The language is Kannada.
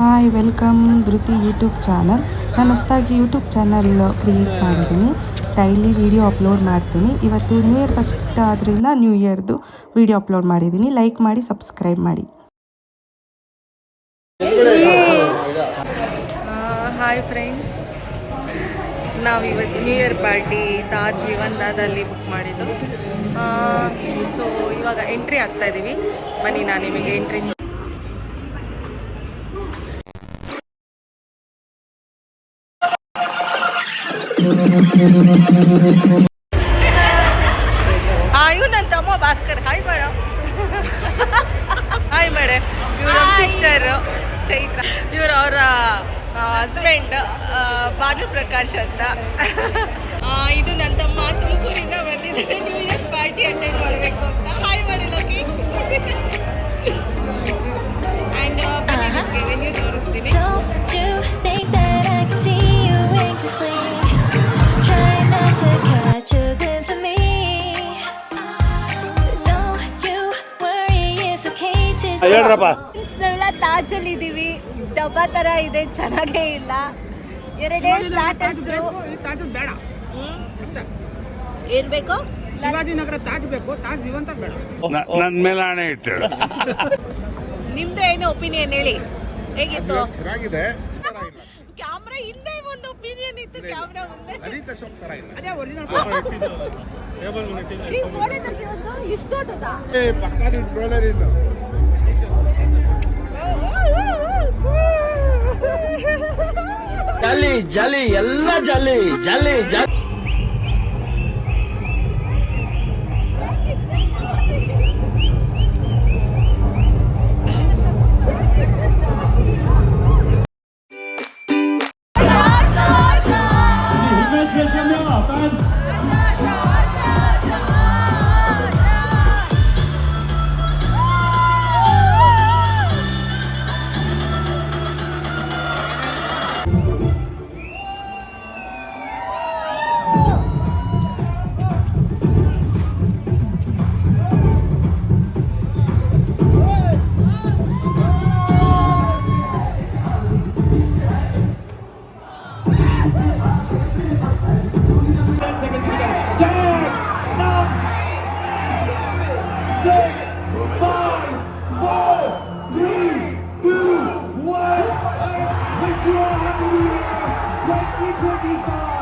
Hi welcome Dhriti YouTube channel. ನಾನು ಹೊಸದಾಗಿ ಯೂಟ್ಯೂಬ್ ಚಾನಲ್ ಕ್ರಿಯೇಟ್ ಮಾಡಿದ್ದೀನಿ. ಡೈಲಿ ವಿಡಿಯೋ ಅಪ್ಲೋಡ್ ಮಾಡ್ತೀನಿ. ಇವತ್ತು ನ್ಯೂ ಇಯರ್ ಫಸ್ಟ್ ಆದ್ದರಿಂದ ನ್ಯೂ ಇಯರ್ದು ವಿಡಿಯೋ ಅಪ್ಲೋಡ್ ಮಾಡಿದ್ದೀನಿ. ಲೈಕ್ ಮಾಡಿ, ಸಬ್ಸ್ಕ್ರೈಬ್ ಮಾಡಿ. ಹಾಯ್ ಫ್ರೆಂಡ್ಸ್, ನಾವಿವತ್ತು ನ್ಯೂ ಇಯರ್ ಪಾರ್ಟಿ ತಾಜ್ ವಿವಂದಾದಲ್ಲಿ ಬುಕ್ ಮಾಡಿದ್ದು. ಸೊ ಇವಾಗ ಎಂಟ್ರಿ ಆಗ್ತಾ ಇದ್ದೀವಿ. ಬನ್ನಿ, ನಾನು ನಿಮಗೆ ಎಂಟ್ರಿ ಇವ್ ನನ್ನ ತಮ್ಮ ಭಾಸ್ಕರ್. ಹಾಯ್ ಬೇಡ, ಹಾಯ್ ಬೇಡ. ಇವ್ರ ನಮ್ಮ ಸಿಸ್ಟರ್ ಚೈತ್ರ, ಇವರು ಅವರ ಹಸ್ಬೆಂಡ್ ಭಾನುಪ್ರಕಾಶ್ ಅಂತ. ಇದು ನನ್ನ ತಮ್ಮ ತುಮಕೂರಿಂದ ಬಂದಿದ್ದಾರೆ ನ್ಯೂ ಇಯರ್ ಪಾರ್ಟಿ ಅಟೆಂಡ್ ಮಾಡಬೇಕು ಅಂತ. ಹಾಯ್ ಮಾಡಿ ಲೋಕಿ. ಆ್ಯಂಡ್ ವೆನ್ಯೂ ತೋರಿಸ್ತೀನಿ. ತಾಜಲ್ಲಿ ಇದೀವಿ. ಡಬ್ಬಾ ತರ ಇದೆ, ಚೆನ್ನಾಗೇ ಇಲ್ಲ. ಎರಡೇ ಸ್ಟಾರ್ಟರ್ಸ್. ಏನ್ ಬೇಕು? ಶಿವಾಜಿನಗರ ತಾಜ್ ಬೇಕು, ತಾಜ್ ವಿವಂತ ಬೇಡ. ನನ್ನ ಮೇಲೆ ಆಣೆ ಇಟ್ಟಳು. ನಿಮ್ದು ಏನು ಒಪಿನಿಯನ್ ಹೇಳಿ, ಹೇಗಿತ್ತು? ಚೆನ್ನಾಗಿದೆ. ಕ್ಯಾಮ್ರಾ ಹಿಂದೆ ಒಂದು ಒಪಿನಿಯನ್ ಇತ್ತು, ಕ್ಯಾಮ್ರಾ ಮುಂದೆ ಅದೇ ಒರಿಜಿನಲ್ ಈ ಫೋಟೋ ತೆಗೆಯೋದು ಇಷ್ಟು ದೊಡ್ಡದಾ? ಪಕ್ಕದ ಟ್ರೋಲರ್ ಇಲ್ಲ. ಜಾಲಿ ಜಾಲಿ ಎಲ್ಲ ಜಾಲಿ ಜಾಲಿ ಜಾಲಿ. Wish you a happy new year, 2025.